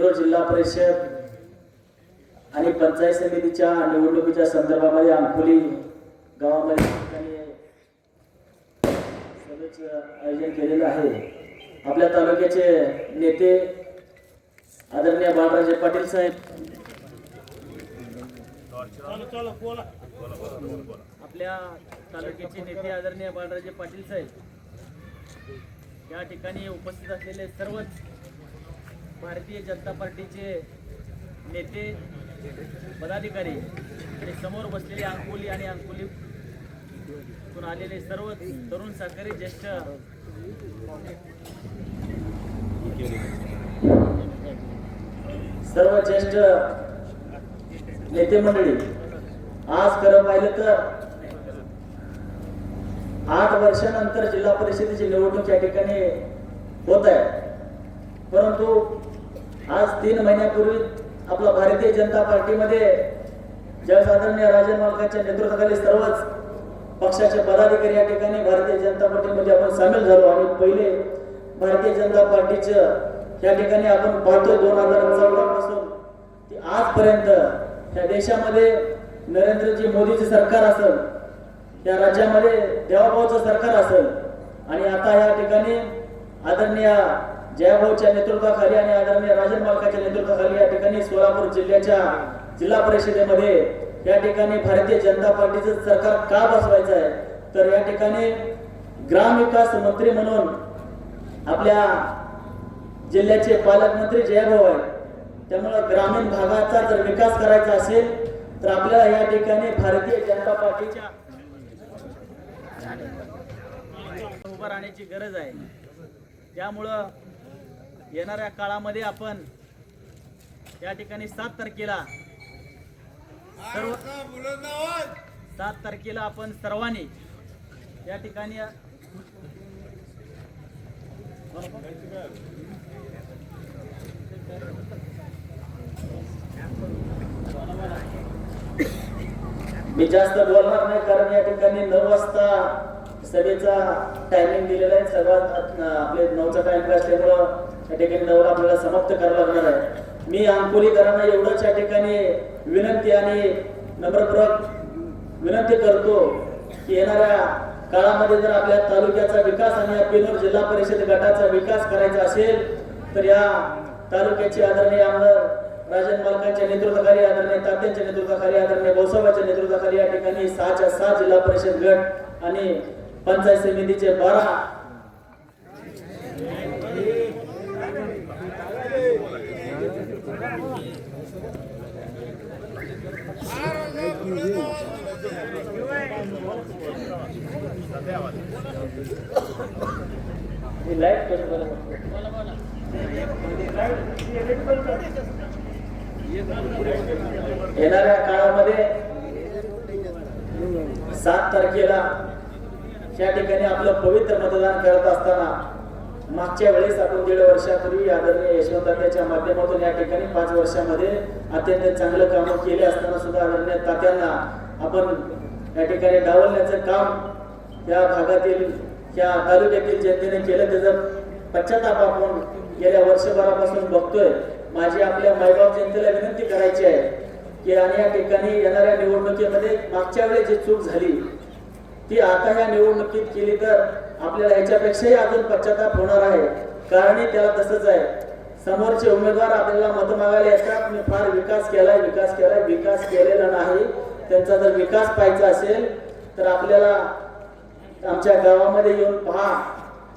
बेलोर जिल्हा परिषद आणि पंचायत समितीच्या निवडणुकीच्या संदर्भामध्ये अंकोली गावामध्ये सभेचं आयोजन केलेलं आहे। आपल्या तालुक्याचे नेते आदरणीय बाळराजे पाटील साहेब, आपल्या तालुक्याचे नेते आदरणीय बाळराजे पाटील साहेब या ठिकाणी उपस्थित असलेले सर्वच भारतीय जनता पार्टीचे नेते पदाधिकारी आणि समोर बसलेले अंकोली आणि अंकोलीतून आलेले सर्व तरुण सहकारी ज्येष्ठ सर्व ज्येष्ठ नेते मंडळी, आज खरं पाहिलं तर 8 वर्षानंतर जिल्हा परिषदेची निवडणूक या ठिकाणी होत आहे, परंतु आज 3 महिन्यापूर्वी आपला भारतीय जनता पार्टीमध्ये जगआदरणीय राजन मालकाच्या नेतृत्वाखाली सर्वच पक्षाचे पदाधिकारी या ठिकाणी भारतीय जनता पार्टीमध्ये आपण सामील झालो आणि पहिले भारतीय जनता पार्टीचं या ठिकाणी आपण पाहतोय 2014 पासून की आजपर्यंत या देशामध्ये नरेंद्रजी मोदीचे सरकार असेल, या राज्यामध्ये देवाभाऊचं सरकार असेल आणि आता या ठिकाणी आदरणीय जयाभाऊच्या नेतृत्वाखाली आणि आदरणीय राजन मालकाच्या नेतृत्वाखाली या ठिकाणी सोलापूर जिल्ह्याच्या जिल्हा परिषदेमध्ये या ठिकाणी भारतीय जनता पार्टीचं सरकार का बसवायचं आहे, तर या ठिकाणी ग्रामविकास मंत्री म्हणून आपल्या जिल्ह्याचे पालकमंत्री जयभाऊ आहेत। त्यामुळे ग्रामीण भागाचा जर विकास करायचा असेल तर आपल्याला या ठिकाणी भारतीय जनता पार्टीच्या उभं राहण्याची गरज आहे। त्यामुळं येणाऱ्या काळामध्ये आपण या ठिकाणी 7 तारखेला आपण सर्वांनी या ठिकाणी मी जास्त बोलणार नाही, कारण या ठिकाणी 9 वाजता सभेचा टायमिंग दिलेला आहे। सर्वात आपले 9चा टाइम असल्यामुळं या ठिकाणी 9ला आपल्याला समाप्त करावं लागणार आहे। मी अंकोलीकरांना एवढंच या ठिकाणी विनंती आणि नम्रपूर्वक विनंती करतो की येणाऱ्या काळामध्ये जर आपल्या तालुक्याचा विकास आणि या बेलोर जिल्हा परिषद गटाचा विकास करायचा असेल तर या तालुक्याचे आदरणीय आमदार राजन मालकांच्या नेतृत्वाखाली, आदरणीय तात्यांच्या नेतृत्वाखाली, आदरणीय भाऊसाहेबांच्या नेतृत्वाखाली या ठिकाणी 6च्या 6 जिल्हा परिषद गट आणि पंचायत समितीचे 12 येणाऱ्या काळामध्ये 7 तारखेला या ठिकाणी आपलं पवित्र मतदान करत असताना मागच्या वेळेस आपण 1.5 वर्षापूर्वी आदरणीय यशवंतच्या माध्यमातून या ठिकाणी 5 वर्षामध्ये अत्यंत चांगलं काम केले असताना सुद्धा आदरणीय तात्यांना आपण या ठिकाणी डावलण्याचं काम त्या भागातील त्या तालुक्यातील जनतेने केलं, त्याचा पश्चाताप आपण गेल्या वर्षभरापासून बघतोय। माझी आपल्या मायबाप जनतेला विनंती करायची आहे की आणि या ठिकाणी येणाऱ्या निवडणुकीमध्ये मागच्या वेळेस जी चूक झाली ती आता ह्या निवडणुकीत केली तर आपल्याला ह्याच्यापेक्षाही अजून पश्चाताप होणार आहे। कारण त्याला तसंच आहे, समोरचे उमेदवार आपल्याला मत मागायला येतात, मी फार विकास केलाय, विकास केलेला नाही। त्यांचा जर विकास पाहायचा असेल तर आपल्याला आमच्या गावामध्ये येऊन पहा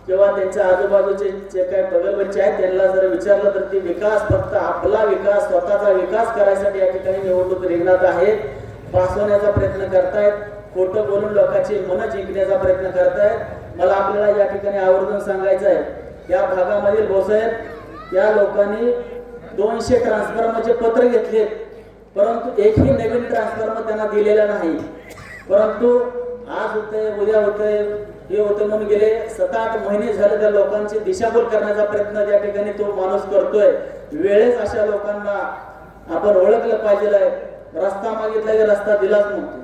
किंवा त्यांच्या आजूबाजूचे जे काही बगलबच्चे आहेत त्यांना जर विचारलं तर ती विकास फक्त आपला विकास, स्वतःचा विकास करायसाठी या ठिकाणी निवडणूक रिंगणात आहेत, फसवण्याचा प्रयत्न करतायत, खोटं बोलून लोकांची मनं जिंकण्याचा प्रयत्न करतायत। मला आपल्याला या ठिकाणी आवर्जून सांगायचं आहे, या भागामधील भाऊसाहेब या लोकांनी 200 ट्रान्सफॉर्मरचे पत्र घेतले, परंतु एकही नवीन ट्रान्सफॉर्मर त्यांना दिलेला नाही। परंतु आज होतंय, उद्या होतंय, हे होतं म्हणून गेले 7-8 महिने झाले त्या लोकांची दिशाभूल करण्याचा प्रयत्न त्या ठिकाणी तो माणूस करतोय। वेळेस अशा लोकांना आपण ओळखलं पाहिजे आहे। रस्ता मागितला की रस्ता दिलाच म्हणतो,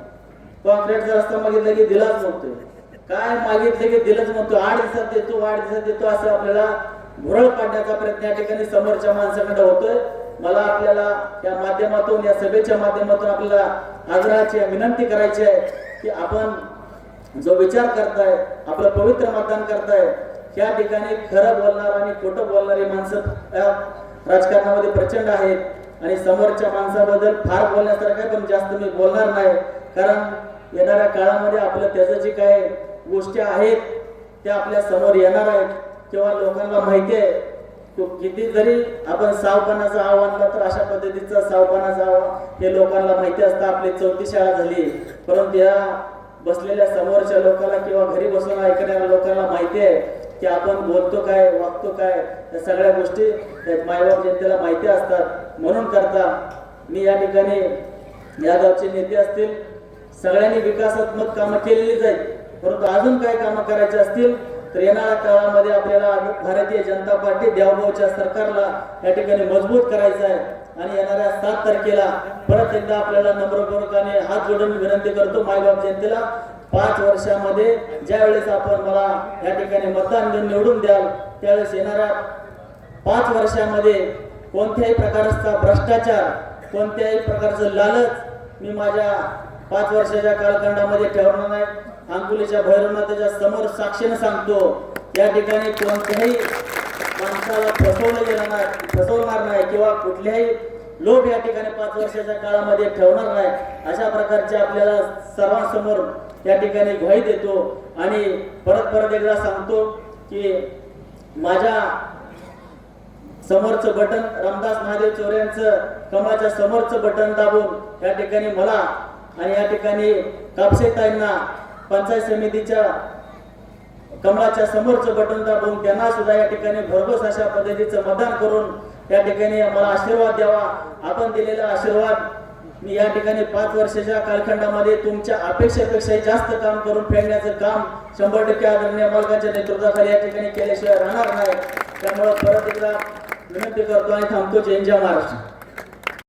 कॉन्क्रीटचा रस्ता मागितला की दिलाच म्हणतोय, काय मागितले की दिलंच म्हणतो, 8 दिवसात देतो 8 दिवसात देतो असं आपल्याला भुरळ काढण्याचा प्रयत्न या ठिकाणी समोरच्या माणसाकडे होतोय. मला आपल्याला या माध्यमातून, या सभेच्या माध्यमातून आपल्याला आग्रहाची विनंती करायची आहे की आपण जो विचार करताय, आपलं पवित्र मतदान करताय, या ठिकाणी खरं बोलणार आणि खोटं बोलणारी माणसं या राजकारणामध्ये प्रचंड आहेत. आणि समोरच्या माणसाबद्दल फार बोलण्यासारखं आहे, पण जास्त मी बोलणार नाही. कारण येणाऱ्या काळामध्ये आपलं त्याचं जे काय गोष्टी आहेत त्या आपल्या समोर येणार आहेत किंवा लोकांना माहिती आहे. किती जरी आपण सावपणाचं आव्हान आणलं तर अशा पद्धतीचं सावपणाचं आव्हान हे लोकांना माहिती असतं. आपली 4थी शाळा झाली, परंतु या बसलेल्या समोरच्या लोकांना किंवा घरी बसून ऐकणाऱ्या लोकांना माहिती आहे की आपण बोलतो काय, वागतो काय, या सगळ्या गोष्टी मायबाप जनतेला माहिती असतात. म्हणून करता मी या ठिकाणी या गावचे नेते असतील, सगळ्यांनी विकासात्मक कामं केलेली जाईल, परंतु अजून काय कामं करायची असतील तर येणाऱ्या काळामध्ये आपल्याला भारतीय जनता पार्टी देवगावच्या सरकारला या ठिकाणी मजबूत करायचं आहे. आणि येणाऱ्या 7 तारखेला परत एकदा आपल्याला नम्रपूर्वकाने हात जोडून विनंती करतो मायबाप जनतेला, 5 वर्षामध्ये ज्या वेळेस आपण मला या ठिकाणी मतदान देऊन निवडून द्याल, त्यावेळेस येणाऱ्या 5 वर्षामध्ये कोणत्याही प्रकारचा भ्रष्टाचार, कोणत्याही प्रकारचं लालच मी माझ्या 5 वर्षाच्या कालखंडामध्ये ठेवणार नाही. अंकुलीच्या भैरवनाथाच्या समोर साक्षीने सांगतो, या ठिकाणी कोणत्याही माणसाला फसवणार नाही किंवा कुठल्याही लोक या ठिकाणी 5 वर्षाच्या काळामध्ये ठेवणार नाही. अशा प्रकारचे आपल्याला सर्वांसमोर या ठिकाणी ग्वाही देतो. आणि परत एकदा सांगतो की माझ्या समोरचं बटन, रामदास महादेव चौरे यांचं कमळाच्या समोरचं बटन दाबून या ठिकाणी मला आणि या ठिकाणी कापसेताईंना पंचायत समितीच्या कमळाच्या समोरचं बटन दाबून त्यांना सुद्धा या ठिकाणी भरघोस अशा पद्धतीचं मतदान करून या ठिकाणी मला आशीर्वाद द्यावा. आपण दिलेला आशीर्वाद मी या ठिकाणी 5 वर्षाच्या कालखंडामध्ये तुमच्या अपेक्षेपेक्षाही जास्त काम करून फेडण्याचं काम 100% आदरणीय मालकांच्या नेतृत्वाखाली या ठिकाणी केल्याशिवाय राहणार नाही. त्यामुळे परत एकदा विनंती करतो आणि थांबतो. जय महाराष्ट्र.